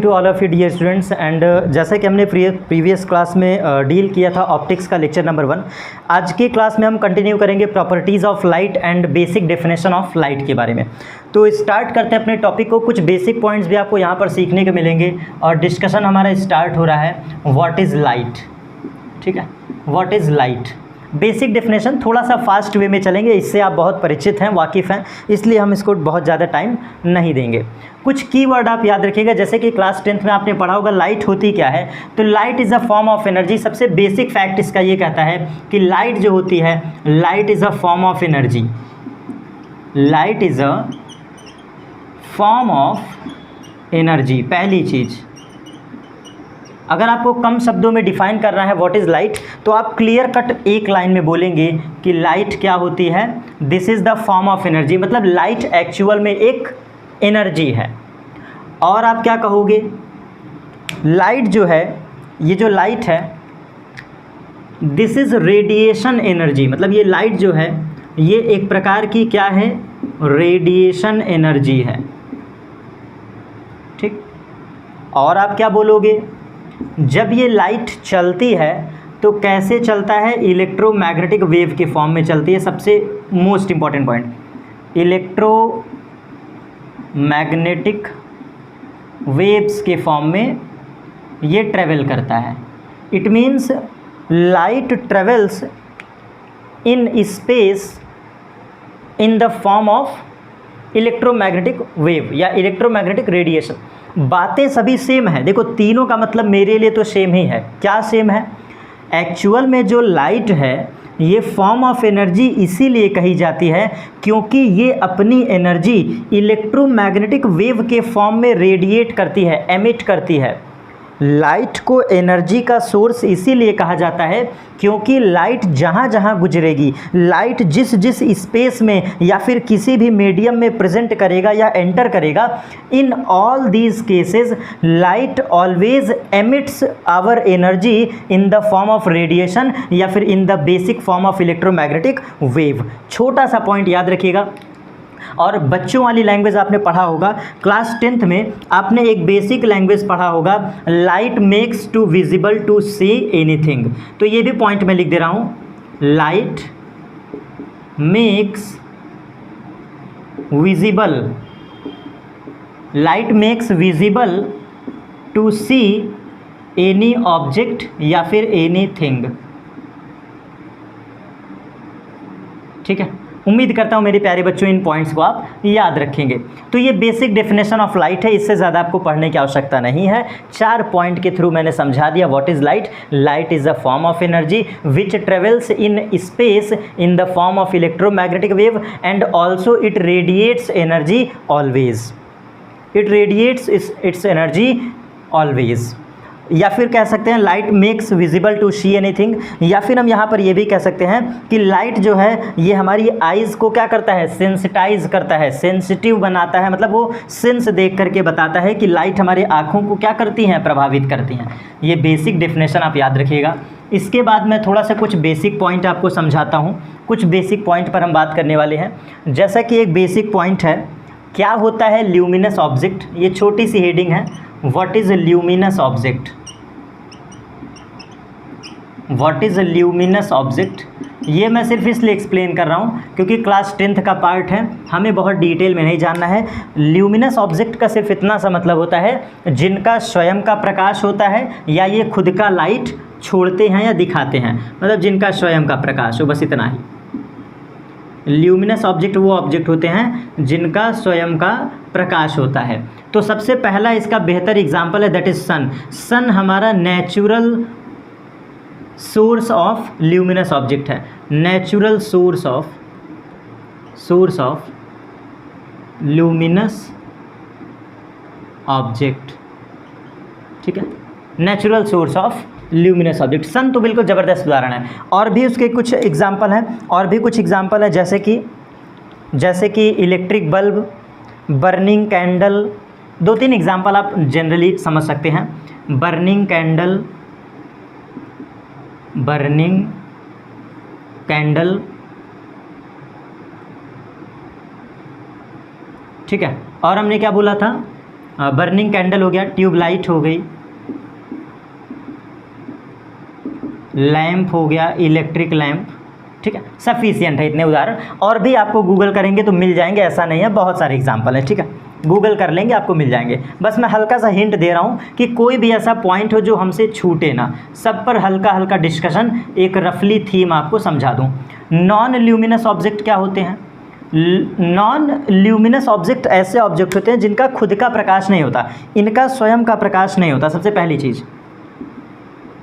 To all of you dear students and जैसे कि हमने प्रीवियस क्लास में डील किया था ऑप्टिक्स का लेक्चर नंबर 1। आज की क्लास में हम कंटिन्यू करेंगे properties of light and basic definition of light के बारे में। तो स्टार्ट करते हैं अपने टॉपिक को। कुछ बेसिक पॉइंट्स भी आपको यहाँ पर सीखने को मिलेंगे और डिस्कशन हमारा स्टार्ट हो रहा है व्हाट इज़ लाइट। ठीक है, what is light, basic definition. थोड़ा सा फास्ट वे में चलेंगे, इससे आप बहुत परिचित हैं, वाकिफ़ हैं, इसलिए हम इसको बहुत ज़्यादा टाइम नहीं देंगे। कुछ कीवर्ड आप याद रखिएगा, जैसे कि क्लास 10th में आपने पढ़ा होगा लाइट होती क्या है। तो light is a form of energy. सबसे बेसिक फैक्ट इसका ये कहता है कि लाइट जो होती है, light is a form of energy. Light is a form of energy. पहली चीज़, अगर आपको कम शब्दों में डिफाइन करना है व्हाट इज़ लाइट, तो आप क्लियर कट एक लाइन में बोलेंगे कि लाइट क्या होती है, this is the form of energy. मतलब लाइट एक्चुअल में एक एनर्जी है। और आप क्या कहोगे, लाइट जो है, ये जो लाइट है, दिस इज़ रेडिएशन एनर्जी। मतलब ये लाइट जो है, ये एक प्रकार की क्या है, रेडिएशन एनर्जी है। ठीक। और आप क्या बोलोगे, जब ये लाइट चलती है तो कैसे चलता है, इलेक्ट्रोमैग्नेटिक वेव के फॉर्म में चलती है। सबसे most important point, electromagnetic waves के फॉर्म में ये ट्रेवल करता है। It means light travels in space in the form of electromagnetic wave या इलेक्ट्रोमैग्नेटिक रेडिएशन। बातें सभी सेम है। देखो, तीनों का मतलब मेरे लिए तो सेम ही है। क्या सेम है, एक्चुअल में जो लाइट है ये फॉर्म ऑफ एनर्जी इसीलिए कही जाती है क्योंकि ये अपनी एनर्जी इलेक्ट्रोमैग्नेटिक वेव के फॉर्म में रेडिएट करती है, एमिट करती है। लाइट को एनर्जी का सोर्स इसीलिए कहा जाता है क्योंकि लाइट जहाँ जहाँ गुजरेगी, लाइट जिस जिस स्पेस में या फिर किसी भी मीडियम में प्रेजेंट करेगा या एंटर करेगा, in all these cases light always emits our energy in the form of radiation या फिर in the basic form of electromagnetic wave. छोटा सा पॉइंट याद रखिएगा। और बच्चों वाली लैंग्वेज आपने पढ़ा होगा, क्लास 10th में आपने एक बेसिक लैंग्वेज पढ़ा होगा, light makes to visible to see anything. तो ये भी पॉइंट मैं लिख दे रहा हूँ, light makes visible, light makes visible to see any object या फिर एनीथिंग। ठीक है, उम्मीद करता हूँ मेरे प्यारे बच्चों इन पॉइंट्स को आप याद रखेंगे। तो ये बेसिक डेफिनेशन ऑफ लाइट है, इससे ज़्यादा आपको पढ़ने की आवश्यकता नहीं है। 4 पॉइंट के थ्रू मैंने समझा दिया what is light. Light is a form of energy which travels in space in the form of electromagnetic wave and also it radiates energy always. It radiates its energy always. या फिर कह सकते हैं light makes visible to see anything. या फिर हम यहाँ पर ये भी कह सकते हैं कि लाइट जो है ये हमारी आइज़ को क्या करता है, सेंसिटाइज करता है, सेंसिटिव बनाता है। मतलब वो सेंस देख करके बताता है कि लाइट हमारे आँखों को क्या करती हैं, प्रभावित करती हैं। ये बेसिक डेफिनेशन आप याद रखिएगा। इसके बाद मैं थोड़ा सा कुछ बेसिक पॉइंट आपको समझाता हूँ। कुछ बेसिक पॉइंट पर हम बात करने वाले हैं। जैसा कि एक बेसिक पॉइंट है, क्या होता है ल्यूमिनस ऑब्जेक्ट। ये छोटी सी हेडिंग है, what is luminous object. What is a luminous object, ये मैं सिर्फ इसलिए एक्सप्लेन कर रहा हूँ क्योंकि क्लास 10th का पार्ट है, हमें बहुत डिटेल में नहीं जानना है। ल्यूमिनस ऑब्जेक्ट का सिर्फ इतना सा मतलब होता है जिनका स्वयं का प्रकाश होता है या ये खुद का लाइट छोड़ते हैं या दिखाते हैं, मतलब जिनका स्वयं का प्रकाश हो, बस इतना ही। ल्यूमिनस ऑब्जेक्ट वो ऑब्जेक्ट होते हैं जिनका स्वयं का प्रकाश होता है। तो सबसे पहला इसका बेहतर एग्जाम्पल है, दैट इज़ सन। सन हमारा natural source of luminous object है। Natural source of luminous object. ठीक है, natural source of luminous object. Sun तो बिल्कुल ज़बरदस्त उदाहरण है। और भी उसके कुछ एग्जाम्पल हैं, जैसे कि electric bulb, burning candle. 2-3 example आप जनरली समझ सकते हैं। बर्निंग कैंडल, ठीक है। और हमने क्या बोला था, बर्निंग कैंडल हो गया, ट्यूबलाइट हो गई, लैंप हो गया, इलेक्ट्रिक लैंप, ठीक है, सफिशिएंट है इतने उदाहरण। और भी आपको गूगल करेंगे तो मिल जाएंगे, ऐसा नहीं है, बहुत सारे एग्जाम्पल हैं, ठीक है, गूगल कर लेंगे आपको मिल जाएंगे। बस मैं हल्का सा हिंट दे रहा हूँ कि कोई भी ऐसा पॉइंट हो जो हमसे छूटे ना, सब पर हल्का हल्का डिस्कशन, एक रफली थीम आपको समझा दूँ। नॉन ल्यूमिनस ऑब्जेक्ट क्या होते हैं? नॉन ल्यूमिनस ऑब्जेक्ट ऐसे ऑब्जेक्ट होते हैं जिनका खुद का प्रकाश नहीं होता, इनका स्वयं का प्रकाश नहीं होता। सबसे पहली चीज़,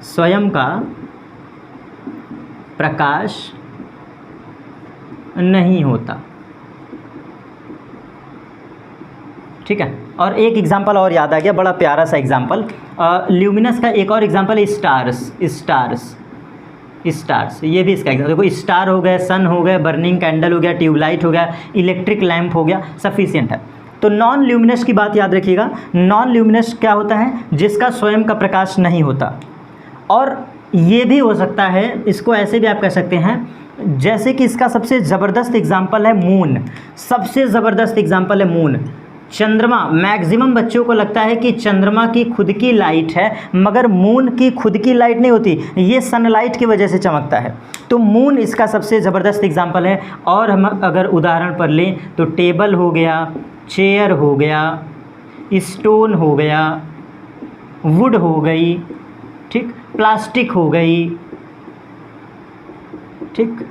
स्वयं का प्रकाश नहीं होता, ठीक है। और एक एग्जांपल और याद आ गया, बड़ा प्यारा सा एग्जांपल, ल्यूमिनस का एक और एग्जांपल है स्टार्स, ये भी इसका एग्जांपल। देखो, स्टार हो गए, सन हो गए, बर्निंग कैंडल हो गया, ट्यूबलाइट हो गया, इलेक्ट्रिक लैंप हो गया, सफिशिएंट है। तो नॉन ल्यूमिनस की बात याद रखिएगा। नॉन ल्यूमिनस क्या होता है? जिसका स्वयं का प्रकाश नहीं होता। और ये भी हो सकता है, इसको ऐसे भी आप कह सकते हैं, जैसे कि इसका सबसे ज़बरदस्त एग्जाम्पल है मून, सबसे ज़बरदस्त एग्जाम्पल है मून। चंद्रमा, मैक्सिमम बच्चों को लगता है कि चंद्रमा की खुद की लाइट है, मगर मून की खुद की लाइट नहीं होती, ये सनलाइट की वजह से चमकता है। तो मून इसका सबसे ज़बरदस्त एग्जाम्पल है। और हम अगर उदाहरण पर लें तो टेबल हो गया, चेयर हो गया, स्टोन हो गया, वुड हो गई, ठीक, प्लास्टिक हो गई, ठीक,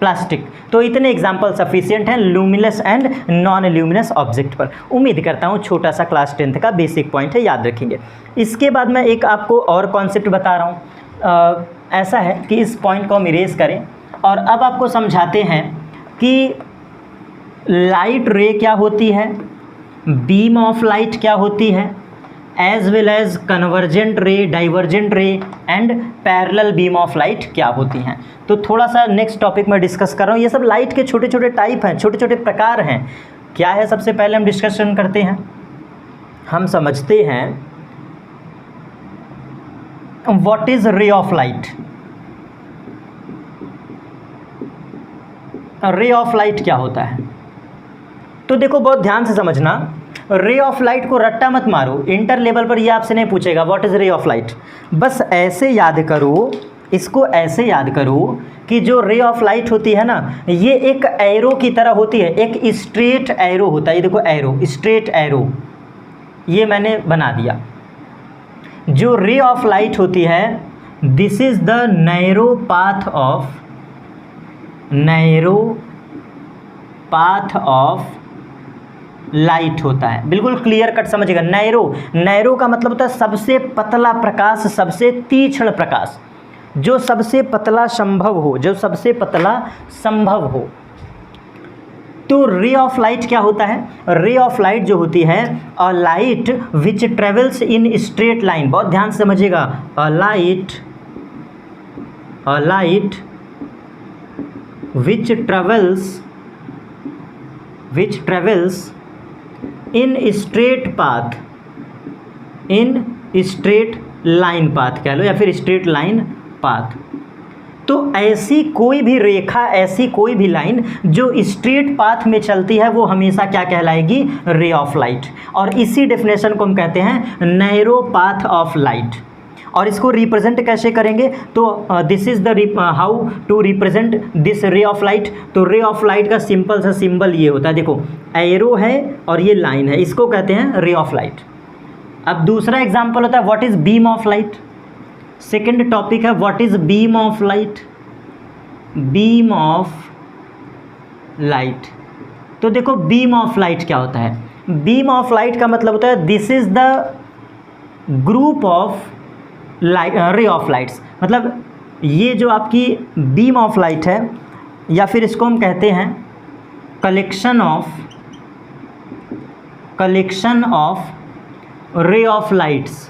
प्लास्टिक। तो इतने एग्जाम्पल सफिशिएंट हैं luminous and non luminous object पर। उम्मीद करता हूँ छोटा सा क्लास 10th का बेसिक पॉइंट है, याद रखेंगे। इसके बाद मैं एक आपको और कॉन्सेप्ट बता रहा हूँ। ऐसा है कि इस पॉइंट को हम इरेज करें और अब आपको समझाते हैं कि लाइट रे क्या होती है, बीम ऑफ लाइट क्या होती है, एज वेल एज कन्वर्जेंट रे, डाइवर्जेंट रे and parallel beam of light क्या होती हैं। तो थोड़ा सा नेक्स्ट टॉपिक में डिस्कस कर रहा हूँ। ये सब लाइट के छोटे छोटे टाइप हैं, छोटे छोटे प्रकार हैं। क्या है, सबसे पहले हम डिस्कशन करते हैं, हम समझते हैं व्हाट इज रे ऑफ लाइट। रे ऑफ लाइट क्या होता है? तो देखो, बहुत ध्यान से समझना, रे ऑफ लाइट को रट्टा मत मारो, इंटर लेवल पर ये आपसे नहीं पूछेगा व्हाट इज़ रे ऑफ लाइट। बस ऐसे याद करो, इसको ऐसे याद करो कि जो रे ऑफ लाइट होती है ना, ये एक एरो की तरह होती है, एक स्ट्रेट एरो होता है। ये देखो एरो, स्ट्रेट एरो, ये मैंने बना दिया। जो रे ऑफ लाइट होती है, this is the narrow path of light होता है। बिल्कुल क्लियर कट समझिएगा। नैरो का मतलब होता है सबसे पतला प्रकाश, सबसे तीक्ष्ण प्रकाश, जो सबसे पतला संभव हो, तो रे ऑफ लाइट क्या होता है? रे ऑफ लाइट जो होती है, a light which travels in straight line, बहुत ध्यान से समझिएगा, a light which travels in straight line path कह लो, या फिर स्ट्रेट लाइन पाथ। तो ऐसी कोई भी रेखा, ऐसी कोई भी लाइन जो स्ट्रेट पाथ में चलती है, वो हमेशा क्या कहलाएगी? रे ऑफ लाइट। और इसी डेफिनेशन को हम कहते हैं नैरो पाथ ऑफ लाइट। और इसको रिप्रेजेंट कैसे करेंगे? तो this is the how to represent this ray of light. तो रे ऑफ लाइट का सिंपल सा सिंबल ये होता है, देखो एरो है और ये लाइन है, इसको कहते हैं रे ऑफ लाइट। अब दूसरा एग्जांपल होता है what is beam of light. Second topic है what is beam of light. Beam of light, तो देखो बीम ऑफ लाइट क्या होता है? बीम ऑफ लाइट का मतलब होता है this is the group of light, ray of lights. मतलब ये जो आपकी बीम ऑफ लाइट है, या फिर इसको हम कहते हैं collection of ray of lights,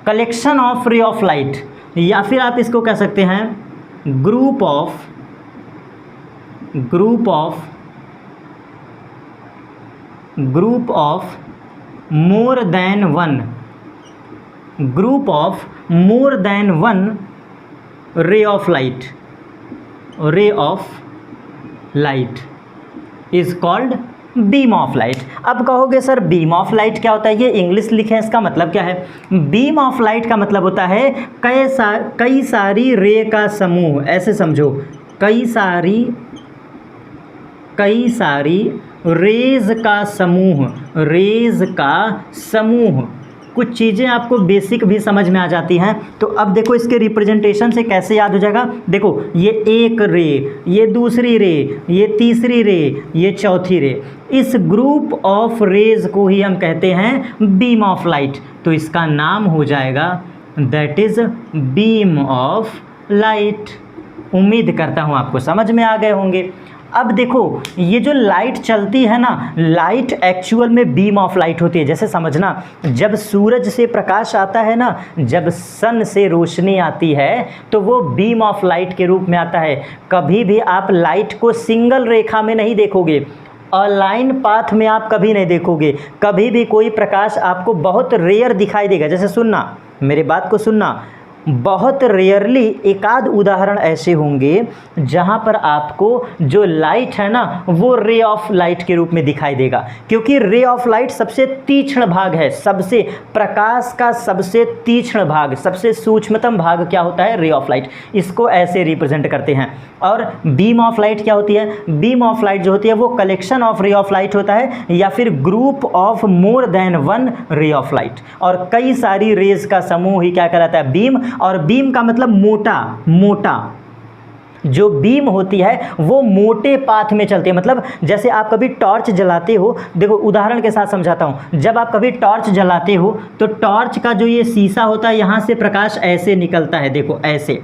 collection of ray of light, या फिर आप इसको कह सकते हैं group of more than one रे of light is called beam of light. अब कहोगे सर बीम ऑफ लाइट क्या होता है, ये इंग्लिश लिखे हैं, इसका मतलब क्या है? बीम ऑफ लाइट का मतलब होता है कई सारी रे का समूह, ऐसे समझो, कई सारी रेज का समूह। कुछ चीज़ें आपको बेसिक भी समझ में आ जाती हैं। तो अब देखो इसके रिप्रेजेंटेशन से कैसे याद हो जाएगा। देखो ये एक रे, ये दूसरी रे, ये तीसरी रे, ये चौथी रे, इस ग्रुप ऑफ रेज को ही हम कहते हैं बीम ऑफ लाइट। तो इसका नाम हो जाएगा that is beam of light. उम्मीद करता हूँ आपको समझ में आ गए होंगे। अब देखो ये जो लाइट चलती है ना, लाइट एक्चुअल में बीम ऑफ लाइट होती है। जैसे समझना, जब सूरज से प्रकाश आता है ना, जब सन से रोशनी आती है तो वो बीम ऑफ लाइट के रूप में आता है। कभी भी आप लाइट को सिंगल रेखा में नहीं देखोगे, अलाइन पाथ में आप कभी नहीं देखोगे। कभी भी कोई प्रकाश आपको बहुत रेयर दिखाई देगा। जैसे सुनना, मेरी बात को सुनना, बहुत रेयरली एकाध उदाहरण ऐसे होंगे जहां पर आपको जो लाइट है ना वो रे ऑफ लाइट के रूप में दिखाई देगा, क्योंकि रे ऑफ लाइट सबसे तीक्ष्ण भाग है, सबसे प्रकाश का सबसे तीक्ष्ण भाग, सबसे सूक्ष्मतम भाग क्या होता है? रे ऑफ लाइट। इसको ऐसे रिप्रेजेंट करते हैं। और बीम ऑफ लाइट क्या होती है? बीम ऑफ लाइट जो होती है वो collection of ray of light होता है, या फिर group of more than one रे ऑफ लाइट। और कई सारी रेज का समूह ही क्या कहलाता है? बीम। और बीम का मतलब मोटा। जो बीम होती है वो मोटे पाथ में चलती है। मतलब जैसे आप कभी टॉर्च जलाते हो, देखो उदाहरण के साथ समझाता हूँ। जब आप कभी टॉर्च जलाते हो तो टॉर्च का जो ये शीशा होता है, यहाँ से प्रकाश ऐसे निकलता है, देखो ऐसे।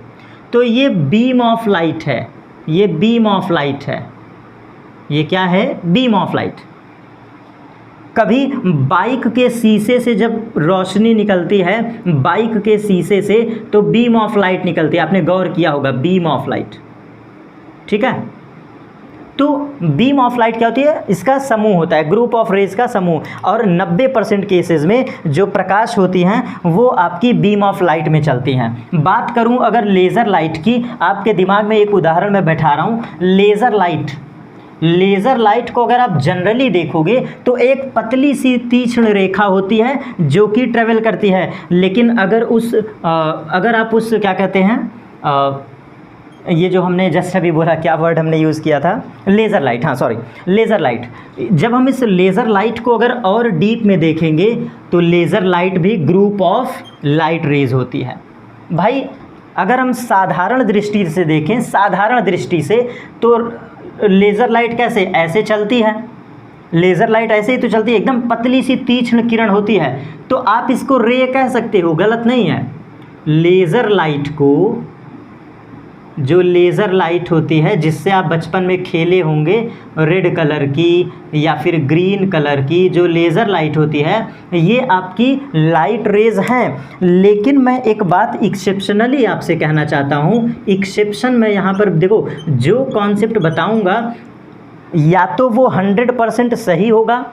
तो ये बीम ऑफ लाइट है, ये बीम ऑफ लाइट है। ये क्या है? Beam of light. कभी बाइक के शीशे से जब रोशनी निकलती है, बाइक के शीशे से, तो बीम ऑफ लाइट निकलती है। आपने गौर किया होगा, बीम ऑफ लाइट। ठीक है, तो बीम ऑफ लाइट क्या होती है? इसका समूह होता है, ग्रुप ऑफ रेज का समूह। और 90% केसेस में जो प्रकाश होती हैं वो आपकी बीम ऑफ लाइट में चलती हैं। बात करूं अगर लेज़र लाइट की, आपके दिमाग में एक उदाहरण मैं बैठा रहा हूं। लेज़र लाइट को अगर आप जनरली देखोगे तो एक पतली सी तीक्ष्ण रेखा होती है जो कि ट्रेवल करती है। लेकिन अगर आप उस क्या कहते हैं, ये जो हमने जस्ट अभी बोला, क्या वर्ड हमने यूज़ किया था? Laser light. हाँ सॉरी, लेज़र लाइट। जब हम इस लेज़र लाइट को अगर और डीप में देखेंगे तो लेज़र लाइट भी ग्रुप ऑफ लाइट रेज होती है। भाई अगर हम साधारण दृष्टि से देखें, साधारण दृष्टि से, तो लेज़र लाइट कैसे? ऐसे चलती है। लेज़र लाइट ऐसे ही तो चलती है, एकदम पतली सी तीक्ष्ण किरण होती है। तो आप इसको रे कह सकते हो, गलत नहीं है। लेज़र लाइट को, जो लेज़र लाइट होती है जिससे आप बचपन में खेले होंगे, रेड कलर की या फिर ग्रीन कलर की जो लेज़र लाइट होती है, ये आपकी लाइट रेज हैं। लेकिन मैं एक बात एक्सेप्शनली आपसे कहना चाहता हूँ। एक्सेप्शन मैं यहाँ पर देखो, जो कॉन्सेप्ट बताऊँगा या तो वो 100% सही होगा,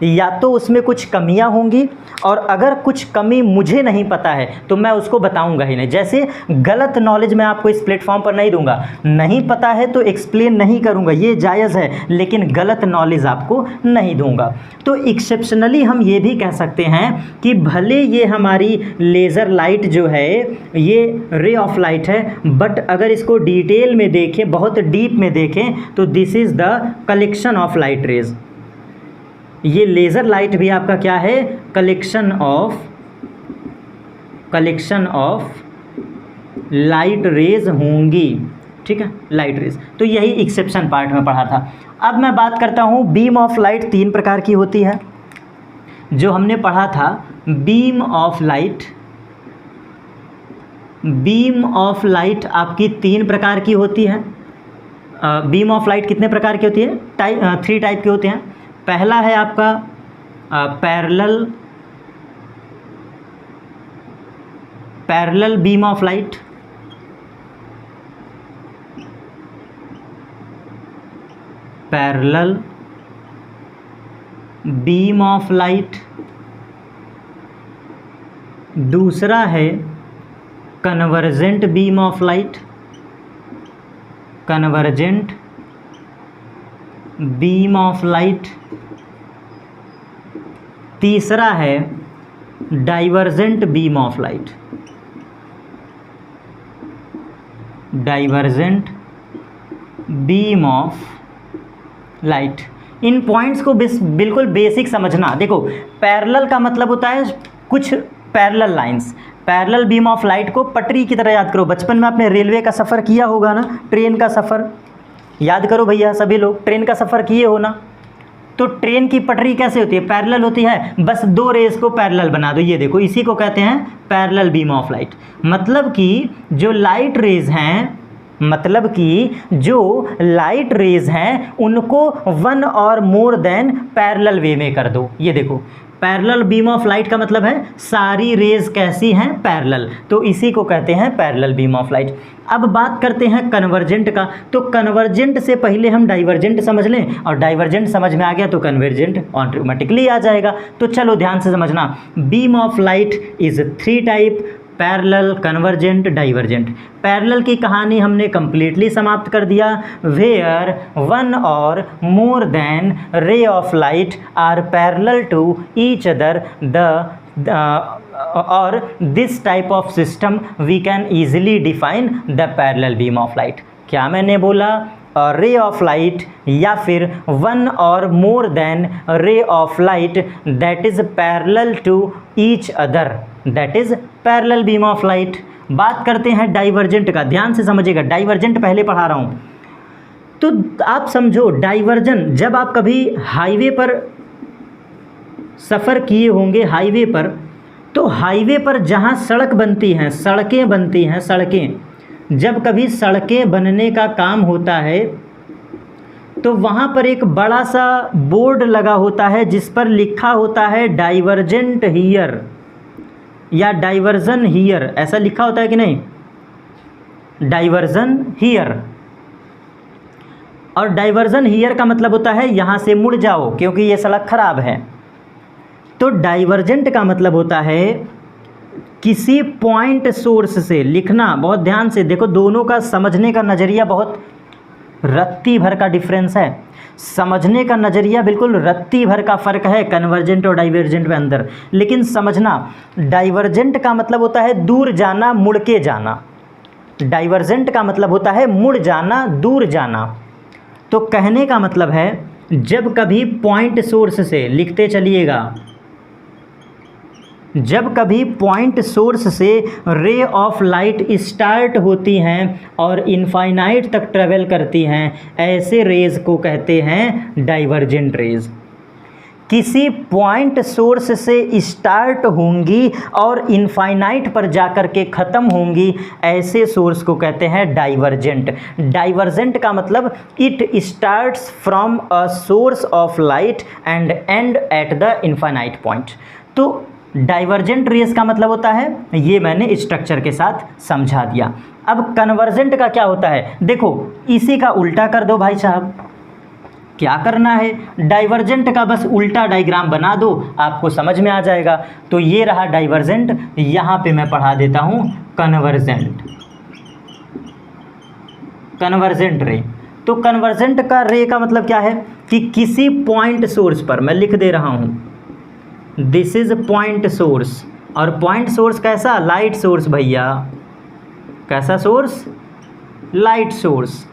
या तो उसमें कुछ कमियां होंगी। और अगर कुछ कमी मुझे नहीं पता है तो मैं उसको बताऊंगा ही नहीं। जैसे गलत नॉलेज मैं आपको इस प्लेटफॉर्म पर नहीं दूंगा, नहीं पता है तो एक्सप्लेन नहीं करूंगा, ये जायज़ है, लेकिन गलत नॉलेज आपको नहीं दूंगा। तो एक्सेप्शनली हम ये भी कह सकते हैं कि भले ये हमारी लेज़र लाइट जो है ये रे ऑफ लाइट है, बट अगर इसको डिटेल में देखें, बहुत डीप में देखें, तो this is the collection of light rays. ये लेज़र लाइट भी आपका क्या है? कलेक्शन ऑफ लाइट रेज होंगी। ठीक है, लाइट रेज। तो यही एक्सेप्शन पार्ट में पढ़ा था। अब मैं बात करता हूँ, बीम ऑफ लाइट 3 प्रकार की होती है। जो हमने पढ़ा था बीम ऑफ लाइट आपकी 3 प्रकार की होती है। बीम ऑफ लाइट कितने प्रकार की होती है? 3 टाइप की होते हैं। पहला है आपका parallel beam of light. Parallel beam of light. दूसरा है convergent beam of light. Convergent beam of light, तीसरा है divergent beam of light, divergent beam of light. In points को बिल्कुल बेसिक समझना। देखो पैरेलल का मतलब होता है कुछ parallel lines. Parallel beam of light को पटरी की तरह याद करो। बचपन में आपने रेलवे का सफ़र किया होगा ना, ट्रेन का सफ़र याद करो भैया, सभी लोग ट्रेन का सफ़र किए हो ना। तो ट्रेन की पटरी कैसे होती है? पैरेलल होती है। बस दो रेस को पैरेलल बना दो। ये देखो, इसी को कहते हैं पैरेलल बीम ऑफ लाइट। मतलब कि जो लाइट रेज हैं, मतलब कि जो लाइट रेज हैं उनको वन और मोर देन पैरेलल वे में कर दो। ये देखो, पैरेलल बीम ऑफ लाइट का मतलब है सारी रेज कैसी हैं? पैरेलल। तो इसी को कहते हैं पैरेलल बीम ऑफ लाइट। अब बात करते हैं कन्वर्जेंट का। तो कन्वर्जेंट से पहले हम डाइवर्जेंट समझ लें, और डाइवर्जेंट समझ में आ गया तो कन्वर्जेंट ऑटोमेटिकली आ जाएगा। तो चलो ध्यान से समझना। Beam of light is 3 type: parallel, convergent, divergent. Parallel की कहानी हमने कंप्लीटली समाप्त कर दिया। वेयर वन और more then ray of light are parallel to each other और this type of system we can easily define the parallel beam of light. क्या मैंने बोला? रे ऑफ लाइट या फिर वन और more then ray of light that is parallel to each other, that is parallel beam of light. बात करते हैं डाइवर्जेंट का। ध्यान से समझिएगा, डाइवर्जेंट पहले पढ़ा रहा हूँ तो आप समझो। डाइवर्जन, जब आप कभी हाईवे पर सफ़र किए होंगे, हाईवे पर, तो हाईवे पर जहाँ सड़क बनती हैं, सड़कें बनती हैं, सड़कें, जब कभी सड़कें बनने का काम होता है तो वहाँ पर एक बड़ा सा बोर्ड लगा होता है जिस पर लिखा होता है डाइवर्जेंट हियर या डाइवर्जन हियर। ऐसा लिखा होता है कि नहीं? Diversion here. और डाइवर्जन हियर का मतलब होता है यहाँ से मुड़ जाओ क्योंकि ये सड़क खराब है। तो डाइवर्जेंट का मतलब होता है किसी पॉइंट सोर्स से, लिखना बहुत ध्यान से। देखो दोनों का समझने का नज़रिया बहुत रत्ती भर का डिफरेंस है। समझने का नज़रिया बिल्कुल रत्ती भर का फ़र्क है कन्वर्जेंट और डाइवर्जेंट में अंदर। लेकिन समझना, डाइवर्जेंट का मतलब होता है दूर जाना, मुड़ के जाना। डाइवर्जेंट का मतलब होता है मुड़ जाना, दूर जाना। तो कहने का मतलब है जब कभी पॉइंट सोर्स से, लिखते चलिएगा, जब कभी पॉइंट सोर्स से रे ऑफ लाइट स्टार्ट होती हैं और इनफाइनाइट तक ट्रेवल करती हैं, ऐसे रेज को कहते हैं डाइवर्जेंट रेज। किसी पॉइंट सोर्स से स्टार्ट होंगी और इनफाइनाइट पर जाकर के ख़त्म होंगी, ऐसे सोर्स को कहते हैं डाइवर्जेंट। डाइवर्जेंट का मतलब it starts from a source of light and and at the infinite point. तो डाइवर्जेंट रेज का मतलब होता है, ये मैंने स्ट्रक्चर के साथ समझा दिया। अब कन्वर्जेंट का क्या होता है? देखो इसी का उल्टा कर दो भाई साहब। क्या करना है? डाइवर्जेंट का बस उल्टा डायग्राम बना दो, आपको समझ में आ जाएगा। तो ये रहा डाइवर्जेंट, यहाँ पे मैं पढ़ा देता हूँ कन्वर्जेंट। कन्वर्जेंट रे, तो कन्वर्जेंट का रे का मतलब क्या है कि किसी पॉइंट सोर्स पर, मैं लिख दे रहा हूँ, दिस इज पॉइंट सोर्स। और पॉइंट सोर्स कैसा? लाइट सोर्स भैया। कैसा सोर्स? Light source.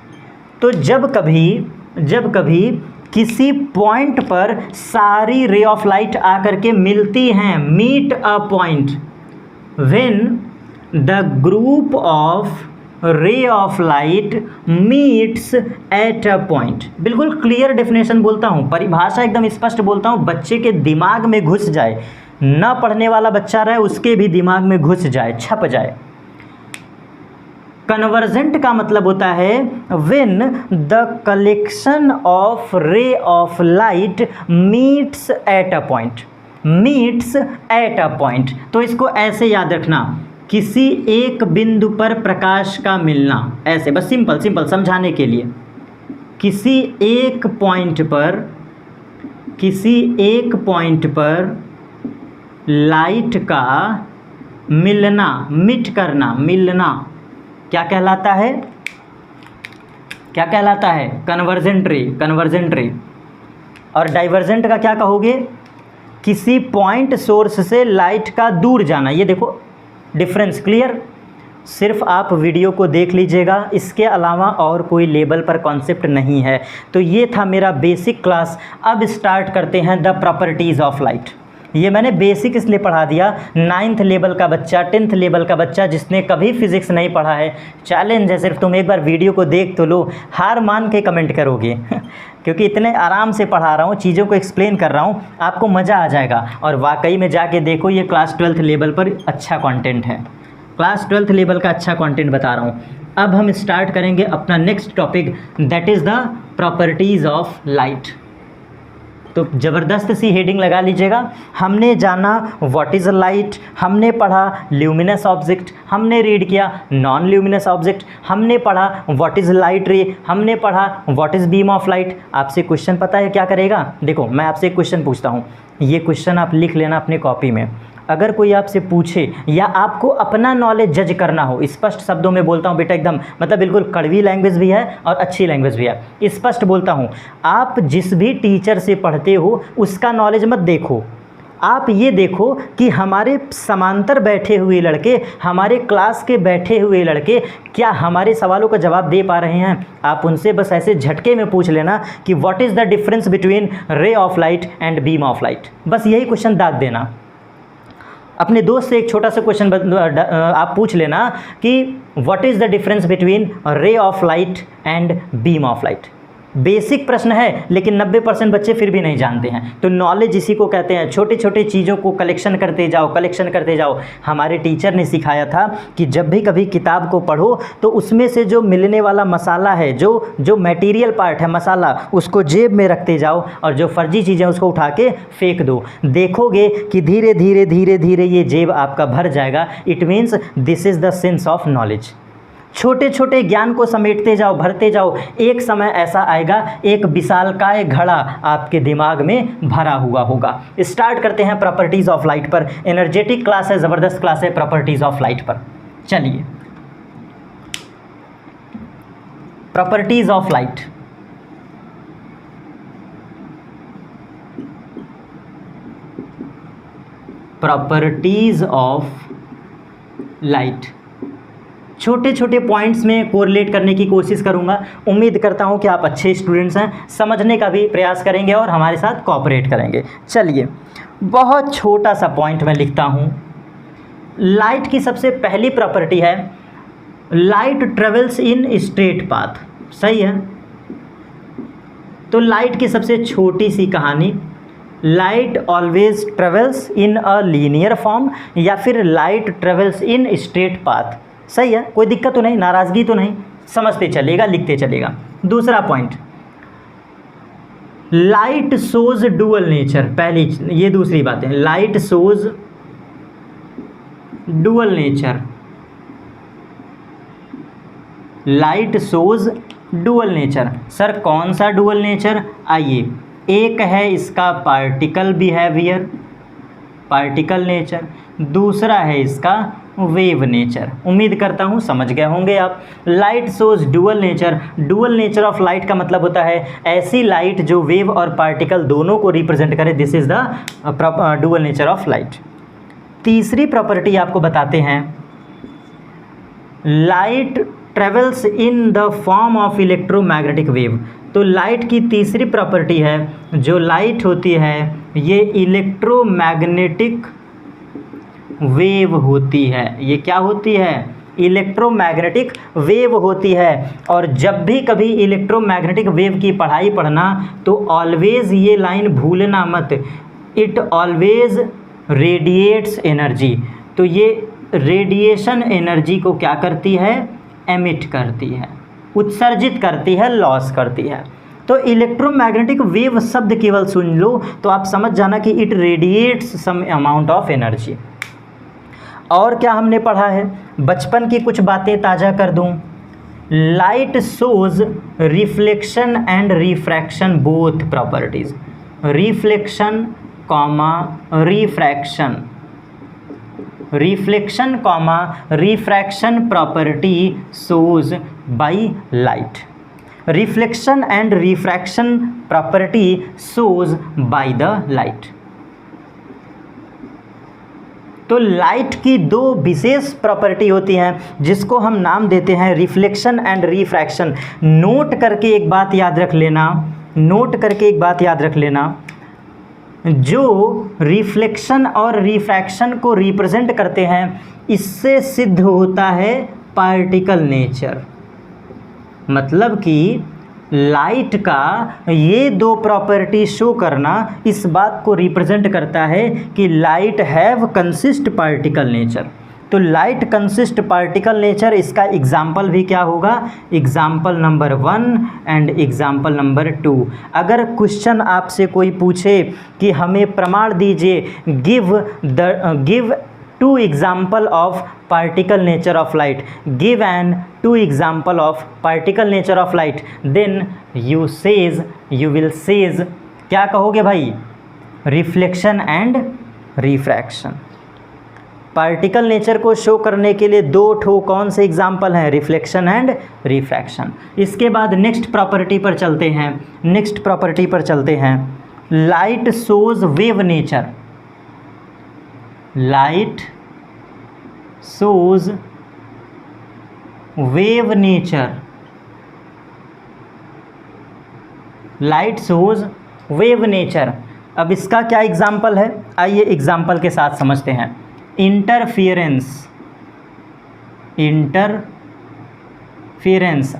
तो जब कभी किसी पॉइंट पर सारी रे ऑफ लाइट आकर के मिलती हैं, meet a point, when the group of ray of light meets at a point. बिल्कुल क्लियर डेफिनेशन बोलता हूँ, परिभाषा एकदम स्पष्ट बोलता हूँ, बच्चे के दिमाग में घुस जाए, ना पढ़ने वाला बच्चा रहे उसके भी दिमाग में घुस जाए, छप जाए। कन्वर्जेंट का मतलब होता है when the collection of ray of light meets at a point. Meets at a point, तो इसको ऐसे याद रखना, किसी एक बिंदु पर प्रकाश का मिलना। ऐसे बस सिंपल सिंपल समझाने के लिए, किसी एक पॉइंट पर लाइट का मिलना, मिट करना, मिलना क्या कहलाता है? क्या कहलाता है? कन्वर्जेंट रे, कन्वर्जेंट रे। और डाइवर्जेंट का क्या कहोगे? किसी पॉइंट सोर्स से लाइट का दूर जाना। ये देखो डिफरेंस क्लियर। सिर्फ आप वीडियो को देख लीजिएगा, इसके अलावा और कोई लेवल पर कॉन्सेप्ट नहीं है। तो ये था मेरा बेसिक क्लास। अब स्टार्ट करते हैं द प्रॉपर्टीज़ ऑफ लाइट। ये मैंने बेसिक इसलिए पढ़ा दिया, 9th लेवल का बच्चा, 10th लेवल का बच्चा जिसने कभी फिज़िक्स नहीं पढ़ा है, चैलेंज है सिर्फ तुम एक बार वीडियो को देख तो लो, हार मान के कमेंट करोगे क्योंकि इतने आराम से पढ़ा रहा हूँ, चीज़ों को एक्सप्लेन कर रहा हूँ, आपको मज़ा आ जाएगा। और वाकई में जाके देखो, ये क्लास 12th लेवल पर अच्छा कंटेंट है, क्लास 12th लेवल का अच्छा कंटेंट बता रहा हूँ। अब हम स्टार्ट करेंगे अपना next topic, that is the properties of light. तो ज़बरदस्त सी हेडिंग लगा लीजिएगा। हमने जाना व्हाट इज़ लाइट, हमने पढ़ा ल्यूमिनस ऑब्जेक्ट, हमने रीड किया नॉन ल्यूमिनस ऑब्जेक्ट, हमने पढ़ा व्हाट इज़ लाइट रे, हमने पढ़ा what is beam of light. आपसे क्वेश्चन पता है क्या करेगा? देखो मैं आपसे एक क्वेश्चन पूछता हूँ, ये क्वेश्चन आप लिख लेना अपने कॉपी में। अगर कोई आपसे पूछे या आपको अपना नॉलेज जज करना हो, स्पष्ट शब्दों में बोलता हूँ बेटा, एकदम मतलब बिल्कुल कड़वी लैंग्वेज भी है और अच्छी लैंग्वेज भी है, स्पष्ट बोलता हूँ, आप जिस भी टीचर से पढ़ते हो उसका नॉलेज मत देखो, आप ये देखो कि हमारे समांतर बैठे हुए लड़के, हमारे क्लास के बैठे हुए लड़के क्या हमारे सवालों का जवाब दे पा रहे हैं। आप उनसे बस ऐसे झटके में पूछ लेना कि what is the difference between रे of light and beam of light, बस यही क्वेश्चन दाग देना। अपने दोस्त से एक छोटा सा क्वेश्चन आप पूछ लेना कि what is the difference between रे of light and beam of light. Basic प्रश्न है लेकिन 90% बच्चे फिर भी नहीं जानते हैं। तो नॉलेज इसी को कहते हैं, छोटे छोटे चीज़ों को कलेक्शन करते जाओ, कलेक्शन करते जाओ। हमारे टीचर ने सिखाया था कि जब भी कभी किताब को पढ़ो तो उसमें से जो मिलने वाला मसाला है, जो मटेरियल पार्ट है मसाला, उसको जेब में रखते जाओ और जो फर्जी चीज़ें उसको उठा के फेंक दो। देखोगे कि धीरे धीरे धीरे धीरे ये जेब आपका भर जाएगा। It means this is the sense of knowledge. छोटे छोटे ज्ञान को समेटते जाओ, भरते जाओ, एक समय ऐसा आएगा एक विशालकाय घड़ा आपके दिमाग में भरा हुआ होगा। स्टार्ट करते हैं प्रॉपर्टीज़ ऑफ लाइट पर। एनर्जेटिक क्लास है, ज़बरदस्त क्लास है प्रॉपर्टीज़ ऑफ लाइट पर। चलिए, properties of light. Properties of light छोटे छोटे पॉइंट्स में कोरिलेट करने की कोशिश करूंगा। उम्मीद करता हूं कि आप अच्छे स्टूडेंट्स हैं, समझने का भी प्रयास करेंगे और हमारे साथ कोऑपरेट करेंगे। चलिए, बहुत छोटा सा पॉइंट मैं लिखता हूं। लाइट की सबसे पहली प्रॉपर्टी है light travels in straight path. सही है। तो लाइट की सबसे छोटी सी कहानी, light always travels in a linear form या फिर light travels in straight path. सही है, कोई दिक्कत तो नहीं, नाराज़गी तो नहीं, समझते चलेगा, लिखते चलेगा। दूसरा point, light shows dual nature. पहली, ये दूसरी बात है, light shows dual nature. Light shows dual nature. Sir कौन सा डुअल नेचर? आइए, एक है इसका पार्टिकल बिहेवियर, पार्टिकल नेचर, दूसरा है इसका वेव नेचर। उम्मीद करता हूँ समझ गए होंगे आप। Light shows dual nature. Dual nature of light का मतलब होता है ऐसी लाइट जो वेव और पार्टिकल दोनों को रिप्रेजेंट करे। This is the dual nature of light. तीसरी प्रॉपर्टी आपको बताते हैं, light travels in the form of electromagnetic wave. तो लाइट की तीसरी प्रॉपर्टी है, जो लाइट होती है ये इलेक्ट्रोमैग्नेटिक वेव होती है। ये क्या होती है? इलेक्ट्रोमैग्नेटिक वेव होती है। और जब भी कभी इलेक्ट्रोमैग्नेटिक वेव की पढ़ाई पढ़ना तो ऑलवेज ये लाइन भूलना मत, इट ऑलवेज रेडिएट्स एनर्जी। तो ये रेडिएशन एनर्जी को क्या करती है? एमिट करती है, उत्सर्जित करती है, लॉस करती है। तो इलेक्ट्रोमैग्नेटिक वेव शब्द केवल सुन लो तो आप समझ जाना कि it radiates some amount of energy. और क्या हमने पढ़ा है? बचपन की कुछ बातें ताज़ा कर दूं। Light shows reflection and refraction both properties. Reflection comma refraction, reflection comma refraction property shows by light. Reflection and refraction property shows by the light. तो लाइट की दो विशेष प्रॉपर्टी होती हैं जिसको हम नाम देते हैं रिफ्लेक्शन एंड रिफ्रैक्शन। नोट करके एक बात याद रख लेना, जो रिफ्लेक्शन और रिफ्रैक्शन को रिप्रेजेंट करते हैं इससे सिद्ध होता है पार्टिकल नेचर। मतलब कि लाइट का ये दो प्रॉपर्टी शो करना इस बात को रिप्रेजेंट करता है कि light have consist particle nature. तो लाइट कंसिस्ट पार्टिकल नेचर, इसका एग्जाम्पल भी क्या होगा, example number 1 and example number 2। अगर क्वेश्चन आपसे कोई पूछे कि हमें प्रमाण दीजिए, give 2 example of particle nature of light, give an 2 example of particle nature of light, then you will says क्या कहोगे भाई, reflection and refraction. Particle nature को शो करने के लिए 2 ठो कौन से एग्जाम्पल हैं, रिफ्लेक्शन एंड रिफ्रैक्शन। इसके बाद नेक्स्ट प्रॉपर्टी पर चलते हैं, light shows wave nature. Light shows wave nature, light shows wave nature। अब इसका क्या एग्जाम्पल है, आइए एग्जाम्पल के साथ समझते हैं। इंटरफेरेंस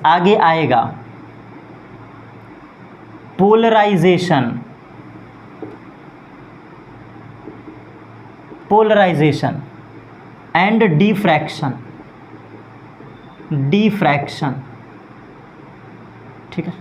आगे आएगा, पोलराइजेशन एंड डिफ्रैक्शन, ठीक है।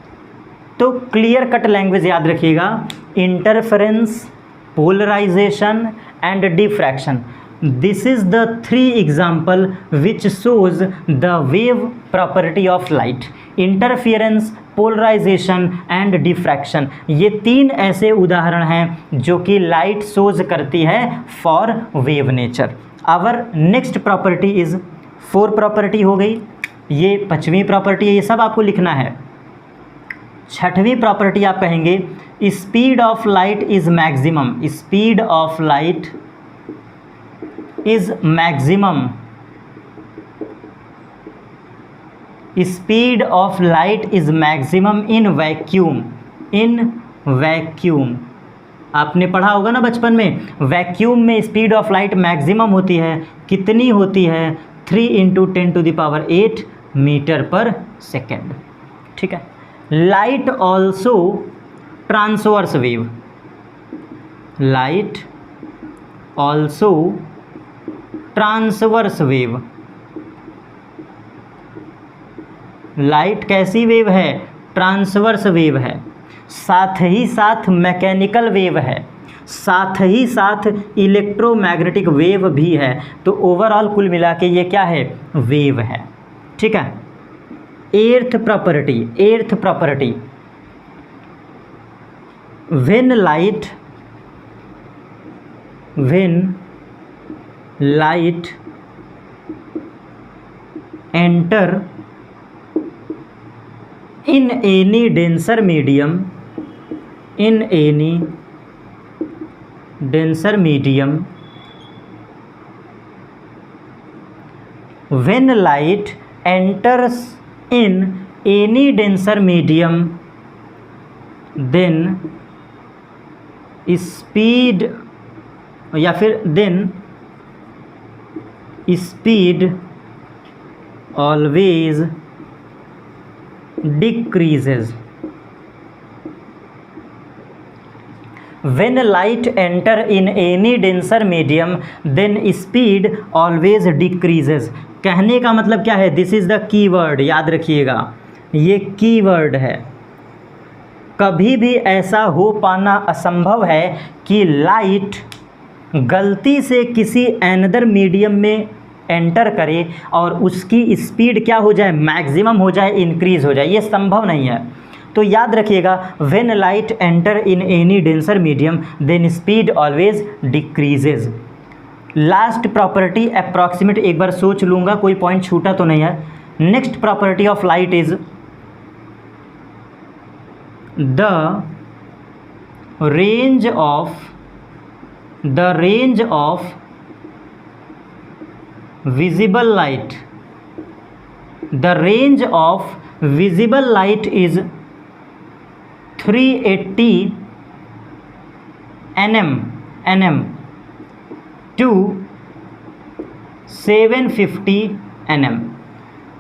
तो क्लियर कट लैंग्वेज याद रखिएगा, interference, polarization and diffraction, this is the 3 example which shows the wave property of light. Interference, polarization and diffraction, ये 3 ऐसे उदाहरण हैं जो कि लाइट शोज करती है for wave nature. Our next property is 4 property हो गई, ये 5वीं प्रॉपर्टी है, ये सब आपको लिखना है। 6वीं प्रॉपर्टी आप कहेंगे speed of light is maximum, speed of light is maximum, speed of light is maximum in vacuum. आपने पढ़ा होगा ना बचपन में, वैक्यूम में स्पीड ऑफ लाइट मैक्सिमम होती है, कितनी होती है, 3 × 10⁸ मीटर पर सेकेंड, ठीक है। Light also transverse wave, light also transverse wave. Light कैसी वेव है, ट्रांसवर्स वेव है, साथ ही साथ मैकेनिकल वेव है, साथ ही साथ इलेक्ट्रोमैग्नेटिक वेव भी है। तो ओवरऑल कुल मिला के ये क्या है, वेव है, ठीक है। 8th property, when light enter in any denser medium, when light enters in any denser medium, then speed always decreases। When light enter in any denser medium, then speed always decreases। कहने का मतलब क्या है, this is the keyword, याद रखिएगा ये keyword है। कभी भी ऐसा हो पाना असंभव है कि लाइट गलती से किसी अनदर मीडियम में एंटर करे और उसकी स्पीड क्या हो जाए, मैक्सिमम हो जाए, इंक्रीज़ हो जाए, ये संभव नहीं है। तो याद रखिएगा, when light enter in any denser medium then speed always decreases. Last property approximate एक बार सोच लूँगा, कोई पॉइंट छूटा तो नहीं है। Next property of light is the range of visible light, the range of visible light is 380 nm to 750 nm।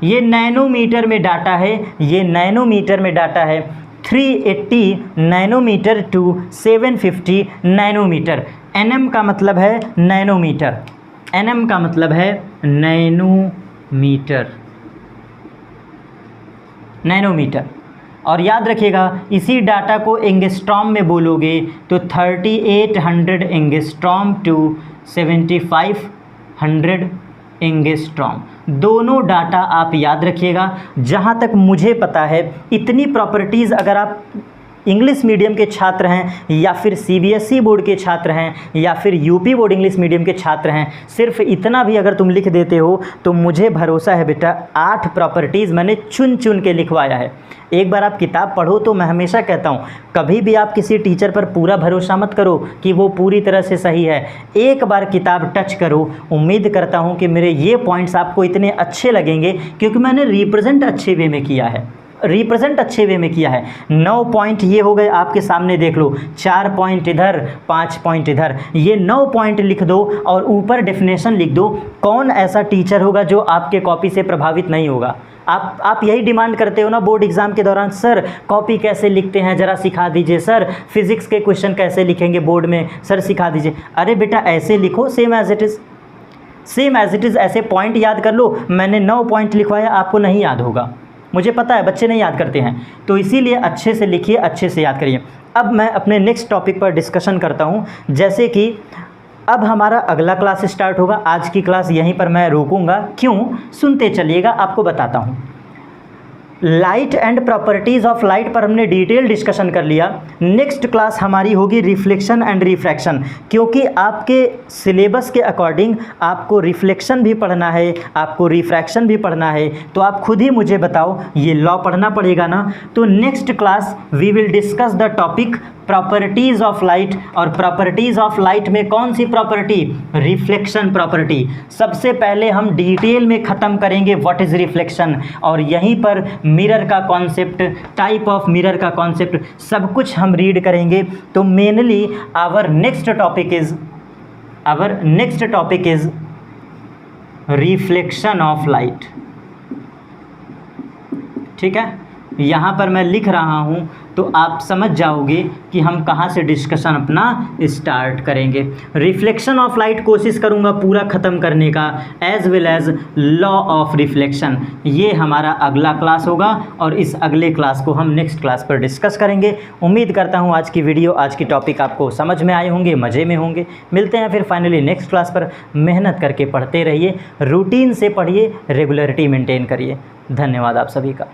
ये नैनोमीटर में डाटा है, ये नैनोमीटर में डाटा है। 380 नैनोमीटर टू 750 नैनोमीटर। nm का मतलब है नैनोमीटर, nm का मतलब है नैनोमीटर, नैनोमीटर। और याद रखिएगा इसी डाटा को एंगस्ट्रॉम में बोलोगे तो 3800 एंगस्ट्रॉम टू 7500 एंगस्ट्रॉम। दोनों डाटा आप याद रखिएगा। जहाँ तक मुझे पता है इतनी प्रॉपर्टीज़ अगर आप इंग्लिश मीडियम के छात्र हैं या फिर सीबीएसई बोर्ड के छात्र हैं या फिर यूपी बोर्ड इंग्लिश मीडियम के छात्र हैं, सिर्फ इतना भी अगर तुम लिख देते हो तो मुझे भरोसा है बेटा 8 प्रॉपर्टीज़ मैंने चुन चुन के लिखवाया है। एक बार आप किताब पढ़ो तो मैं हमेशा कहता हूँ कभी भी आप किसी टीचर पर पूरा भरोसा मत करो कि वो पूरी तरह से सही है। एक बार किताब टच करो। उम्मीद करता हूँ कि मेरे ये पॉइंट्स आपको इतने अच्छे लगेंगे क्योंकि मैंने रिप्रेजेंट अच्छे वे में किया है, 9 पॉइंट ये हो गए आपके सामने, देख लो 4 पॉइंट इधर 5 पॉइंट इधर, ये 9 पॉइंट लिख दो और ऊपर डेफिनेशन लिख दो। कौन ऐसा टीचर होगा जो आपके कॉपी से प्रभावित नहीं होगा? आप यही डिमांड करते हो ना बोर्ड एग्जाम के दौरान, सर कॉपी कैसे लिखते हैं ज़रा सिखा दीजिए, सर फिजिक्स के क्वेश्चन कैसे लिखेंगे बोर्ड में, सर सिखा दीजिए। अरे बेटा ऐसे लिखो सेम एज इट इज़, ऐसे पॉइंट याद कर लो। मैंने 9 पॉइंट लिखवाया, आपको नहीं याद होगा, मुझे पता है बच्चे नहीं याद करते हैं, तो इसीलिए अच्छे से लिखिए, अच्छे से याद करिए। अब मैं अपने नेक्स्ट टॉपिक पर डिस्कशन करता हूं। जैसे कि अब हमारा अगला क्लास स्टार्ट होगा। आज की क्लास यहीं पर मैं रोकूंगा, क्यों सुनते चलिएगा, आपको बताता हूं। Light and properties of light पर हमने डिटेल डिस्कशन कर लिया। नेक्स्ट क्लास हमारी होगी रिफ्लेक्शन एंड रिफ्रैक्शन, क्योंकि आपके सिलेबस के अकॉर्डिंग आपको रिफ्लेक्शन भी पढ़ना है, आपको रिफ्रैक्शन भी पढ़ना है। तो आप खुद ही मुझे बताओ, ये लॉ पढ़ना पड़ेगा ना। तो next class we will discuss the topic properties of light. और प्रॉपर्टीज़ ऑफ लाइट में कौन सी प्रॉपर्टी? Reflection property. सबसे पहले हम डिटेल में ख़त्म करेंगे व्हाट इज़ रिफ्लेक्शन, और यहीं पर मिरर का कॉन्सेप्ट, टाइप ऑफ मिरर का कॉन्सेप्ट, सब कुछ हम रीड करेंगे। तो mainly our next topic is reflection of light. ठीक है, यहाँ पर मैं लिख रहा हूँ तो आप समझ जाओगे कि हम कहाँ से डिस्कशन अपना स्टार्ट करेंगे। रिफ्लेक्शन ऑफ लाइट कोशिश करूँगा पूरा ख़त्म करने का, as well as law of reflection. ये हमारा अगला क्लास होगा और इस अगले क्लास को हम नेक्स्ट क्लास पर डिस्कस करेंगे। उम्मीद करता हूँ आज की वीडियो, आज की टॉपिक आपको समझ में आए होंगे, मज़े में होंगे। मिलते हैं फिर फाइनली नेक्स्ट क्लास पर। मेहनत करके पढ़ते रहिए, रूटीन से पढ़िए, रेगुलरिटी मेंटेन करिए। धन्यवाद आप सभी का।